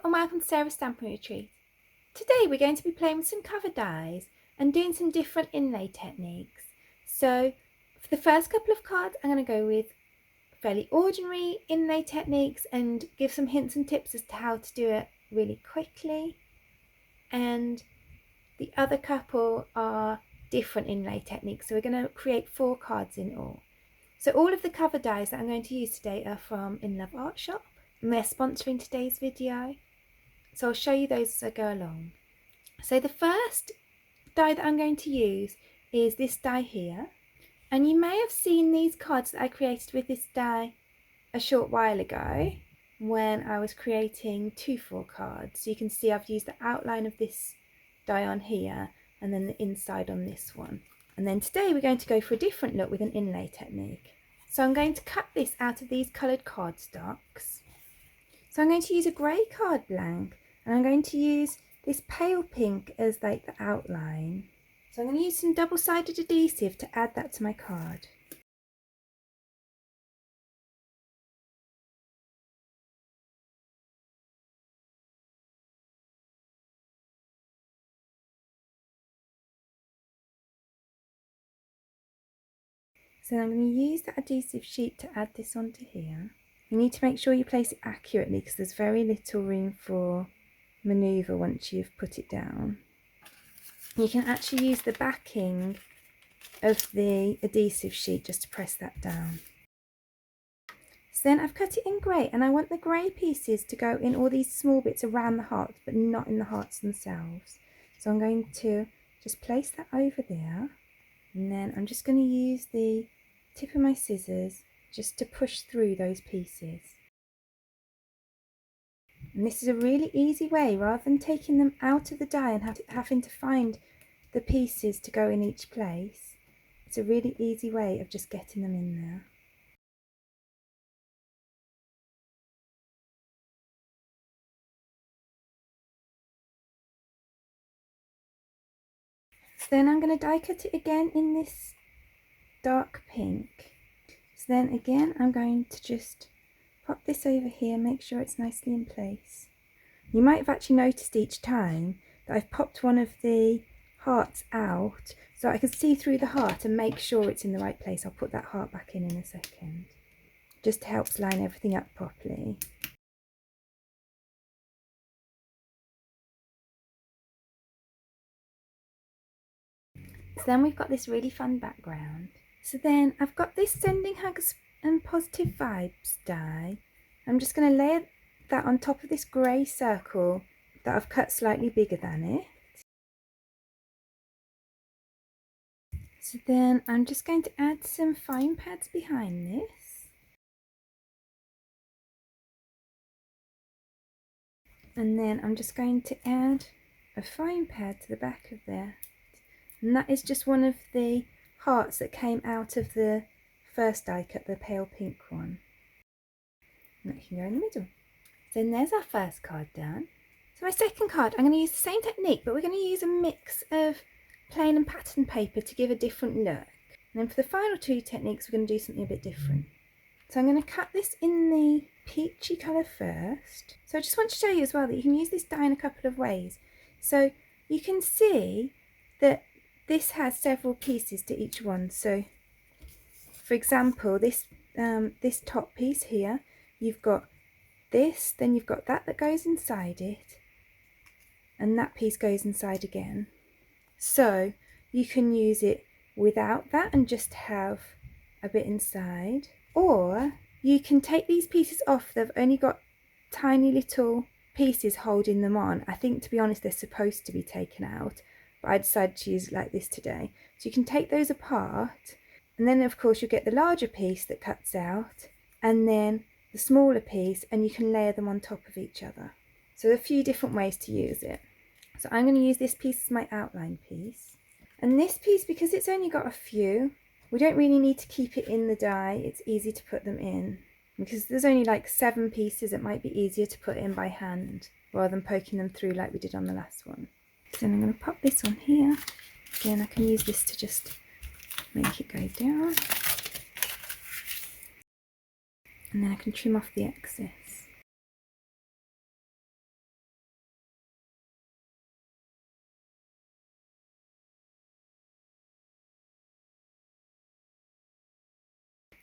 and welcome to Sarah's Stamping Retreat. Today we're going to be playing with some cover dies and doing some different inlay techniques. So for the first couple of cards I'm going to go with fairly ordinary inlay techniques and give some hints and tips as to how to do it really quickly. And the other couple are different inlay techniques, so we're going to create 4 cards in all. So all of the cover dies that I'm going to use today are from Inlay Art Shop, and they're sponsoring today's video. So I'll show you those as I go along. So the first die that I'm going to use is this die here. And you may have seen these cards that I created with this die a short while ago when I was creating 2-4 cards. So you can see I've used the outline of this die on here and then the inside on this one. And then today we're going to go for a different look with an inlay technique. So I'm going to cut this out of these coloured cardstocks. So I'm going to use a grey card blank and I'm going to use this pale pink as like the outline. So I'm going to use some double-sided adhesive to add that to my card. So I'm going to use that adhesive sheet to add this onto here. You need to make sure you place it accurately because there's very little room for manoeuvre once you've put it down. You can actually use the backing of the adhesive sheet just to press that down. So then I've cut it in grey and I want the grey pieces to go in all these small bits around the hearts but not in the hearts themselves. So I'm going to just place that over there and then I'm just going to use the tip of my scissors just to push through those pieces. And this is a really easy way, rather than taking them out of the die and having to find the pieces to go in each place. It's a really easy way of just getting them in there. So then I'm going to die cut it again in this dark pink. So then again I'm going to just pop this over here, make sure it's nicely in place. You might have actually noticed each time that I've popped one of the hearts out so I can see through the heart and make sure it's in the right place. I'll put that heart back in a second. Just helps line everything up properly. So then we've got this really fun background. So then I've got this Sending Hugs and Positive Vibes die. I'm just going to layer that on top of this grey circle that I've cut slightly bigger than it. So then I'm just going to add some fine pads behind this. And then I'm just going to add a fine pad to the back of there. And that is just one of the hearts that came out of the first die cut, the pale pink one. And that can go in the middle. So then there's our first card done. So my second card, I'm going to use the same technique, but we're going to use a mix of plain and pattern paper to give a different look. And then for the final 2 techniques, we're going to do something a bit different. So I'm going to cut this in the peachy colour first. So I just want to show you as well that you can use this die in a couple of ways. So you can see that this has several pieces to each one. So for example, this top piece here, you've got this, then you've got that goes inside it, and that piece goes inside again. So you can use it without that and just have a bit inside, or you can take these pieces off. They've only got tiny little pieces holding them on. I think, to be honest, they're supposed to be taken out, but I decided to use it like this today. So you can take those apart, and then of course you'll get the larger piece that cuts out and then the smaller piece, and you can layer them on top of each other. So a few different ways to use it. So I'm going to use this piece as my outline piece, and this piece, because it's only got a few, we don't really need to keep it in the die. It's easy to put them in because there's only like 7 pieces. It might be easier to put in by hand rather than poking them through like we did on the last one. So then I'm going to pop this on here. Again, I can use this to just make it go down, and then I can trim off the excess.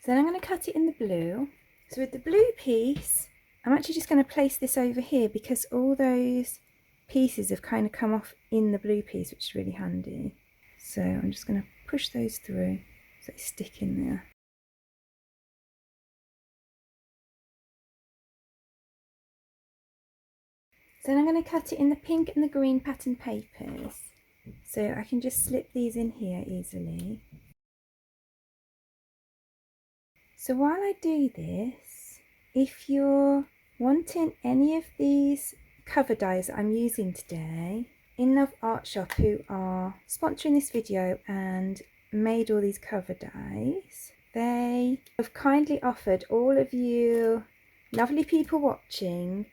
So then I'm going to cut it in the blue. So with the blue piece, I'm actually just going to place this over here because all those pieces have kind of come off in the blue piece, which is really handy. So I'm just going to push those through so they stick in there. So then I'm going to cut it in the pink and the green pattern papers. So I can just slip these in here easily. So while I do this, if you're wanting any of these cover dies that I'm using today, Inlay Art Shop, who are sponsoring this video and made all these cover dies, they have kindly offered all of you lovely people watching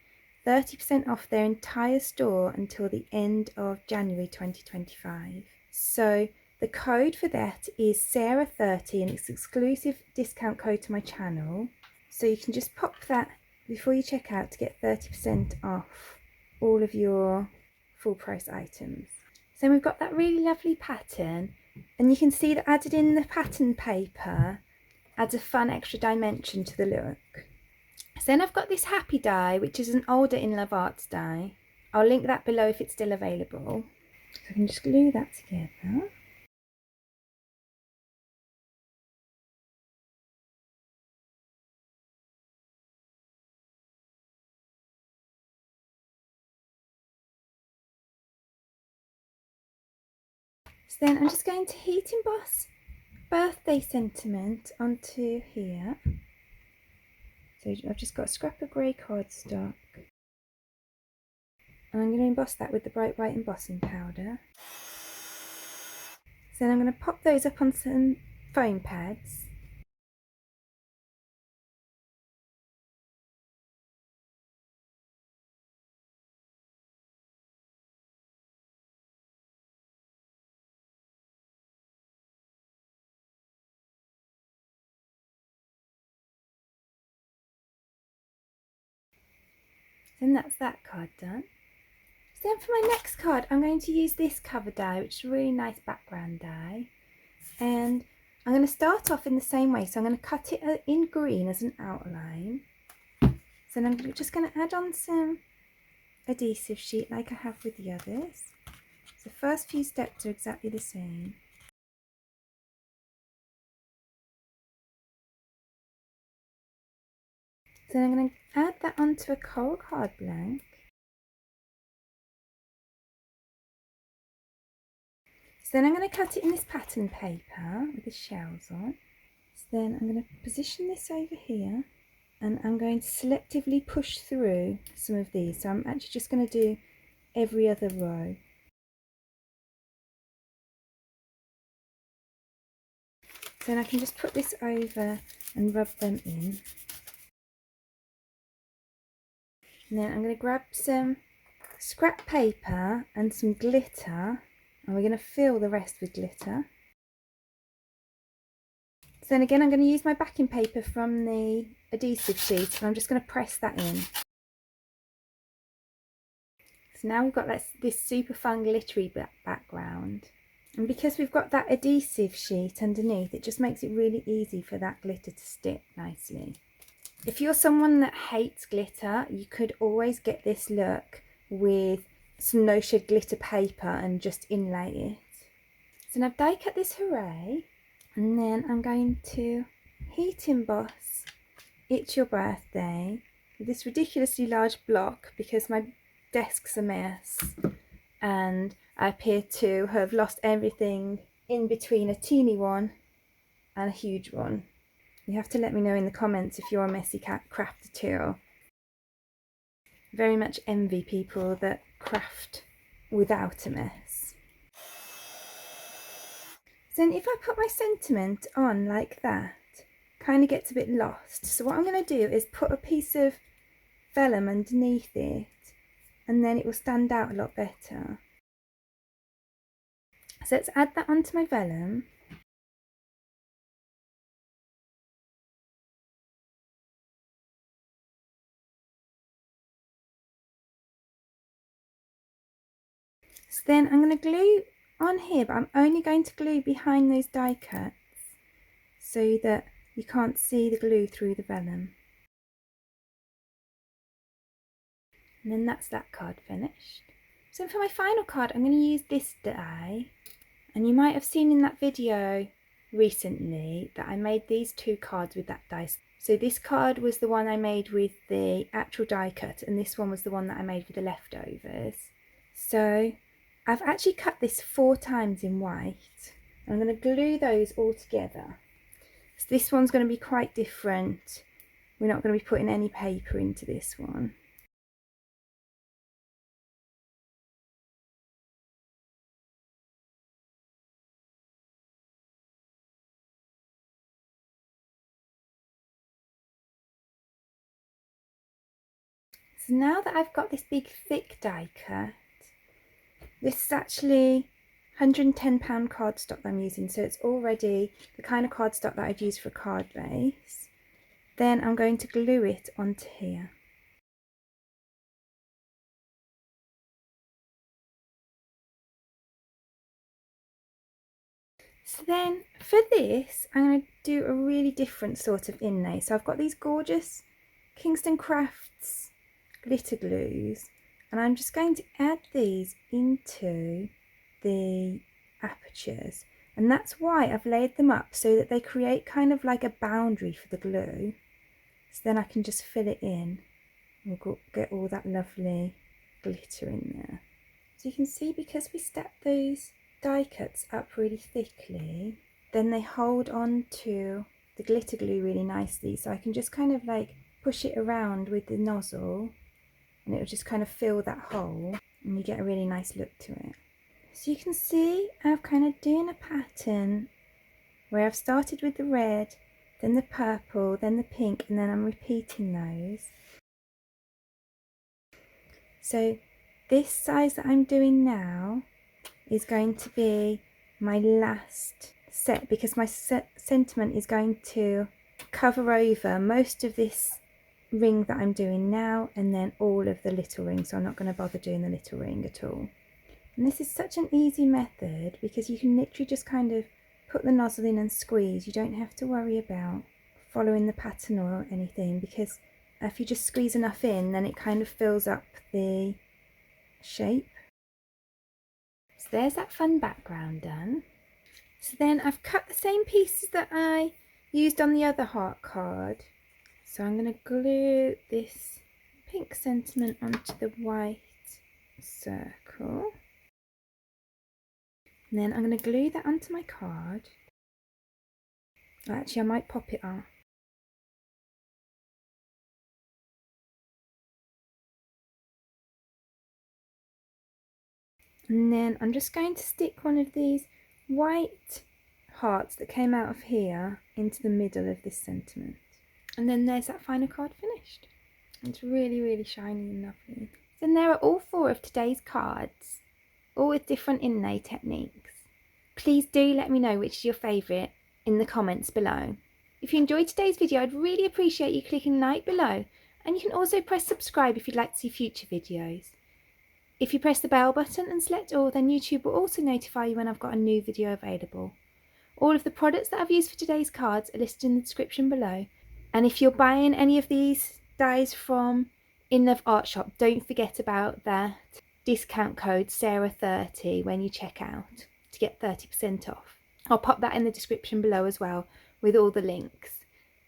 30% off their entire store until the end of January 2025. So the code for that is Sarah30 and it's an exclusive discount code to my channel. So you can just pop that before you check out to get 30% off all of your full price items. So we've got that really lovely pattern, and you can see that added in the pattern paper adds a fun extra dimension to the look. So then I've got this happy die, which is an older Inlay Arts die. I'll link that below if it's still available. So I can just glue that together. So then I'm just going to heat emboss birthday sentiment onto here. So I've just got a scrap of grey cardstock. And I'm going to emboss that with the bright white embossing powder. So then I'm going to pop those up on some foam pads. Then that's that card done. So then for my next card, I'm going to use this cover die, which is a really nice background die. And I'm going to start off in the same way. So I'm going to cut it in green as an outline. So then I'm just going to add on some adhesive sheet like I have with the others. So the first few steps are exactly the same. So then I'm going to add that onto a coral card blank. So then I'm going to cut it in this pattern paper with the shells on. So then I'm going to position this over here and I'm going to selectively push through some of these. So I'm actually just going to do every other row. So then I can just put this over and rub them in. And then I'm going to grab some scrap paper and some glitter, and we're going to fill the rest with glitter. So then again I'm going to use my backing paper from the adhesive sheet and I'm just going to press that in. So now we've got this super fun glittery background, and because we've got that adhesive sheet underneath, it just makes it really easy for that glitter to stick nicely. If you're someone that hates glitter, you could always get this look with some no shed glitter paper and just inlay it. So now I've die cut this hooray, and then I'm going to heat emboss It's Your Birthday with this ridiculously large block because my desk's a mess and I appear to have lost everything in between a teeny one and a huge one. You have to let me know in the comments if you're a messy crafter too. Very much envy people that craft without a mess. So then if I put my sentiment on like that, kind of gets a bit lost. So what I'm going to do is put a piece of vellum underneath it, and then it will stand out a lot better. So let's add that onto my vellum. So then I'm going to glue on here, but I'm only going to glue behind those die cuts so that you can't see the glue through the vellum. And then that's that card finished. So for my final card, I'm going to use this die. And you might have seen in that video recently that I made these two cards with that die. So this card was the one I made with the actual die cut, and this one was the one that I made with the leftovers. So I've actually cut this 4 times in white. I'm going to glue those all together. So this one's going to be quite different. We're not going to be putting any paper into this one. So now that I've got this big thick die cut, this is actually £110 cardstock that I'm using, so it's already the kind of cardstock that I'd use for a card base. Then I'm going to glue it onto here. So then for this, I'm going to do a really different sort of inlay. So I've got these gorgeous Kingston Crafts glitter glues, and I'm just going to add these into the apertures, and that's why I've laid them up so that they create kind of like a boundary for the glue. So then I can just fill it in and we'll get all that lovely glitter in there. So you can see, because we stacked those die cuts up really thickly, then they hold on to the glitter glue really nicely. So I can just kind of like push it around with the nozzle and it will just kind of fill that hole, and you get a really nice look to it. So you can see I've kind of done a pattern where I've started with the red, then the purple, then the pink, and then I'm repeating those. So this size that I'm doing now is going to be my last set, because my sentiment is going to cover over most of this ring that I'm doing now and then all of the little ring, so I'm not going to bother doing the little ring at all. And this is such an easy method because you can literally just kind of put the nozzle in and squeeze. You don't have to worry about following the pattern or anything, because if you just squeeze enough in, then it kind of fills up the shape. So there's that fun background done. So then I've cut the same pieces that I used on the other heart card. So I'm going to glue this pink sentiment onto the white circle. And then I'm going to glue that onto my card. Actually, I might pop it off. And then I'm just going to stick one of these white hearts that came out of here into the middle of this sentiment. And then there's that final card finished. It's really, really shiny and lovely. Then there are all 4 of today's cards, all with different inlay techniques. Please do let me know which is your favourite in the comments below. If you enjoyed today's video, I'd really appreciate you clicking like below, and you can also press subscribe if you'd like to see future videos. If you press the bell button and select all, then YouTube will also notify you when I've got a new video available. All of the products that I've used for today's cards are listed in the description below. And if you're buying any of these dies from Inlay Art Shop, don't forget about that discount code Sarah30 when you check out to get 30% off. I'll pop that in the description below as well with all the links.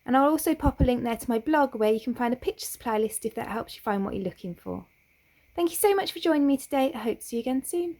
And I'll also pop a link there to my blog where you can find a picture supply list if that helps you find what you're looking for. Thank you so much for joining me today. I hope to see you again soon.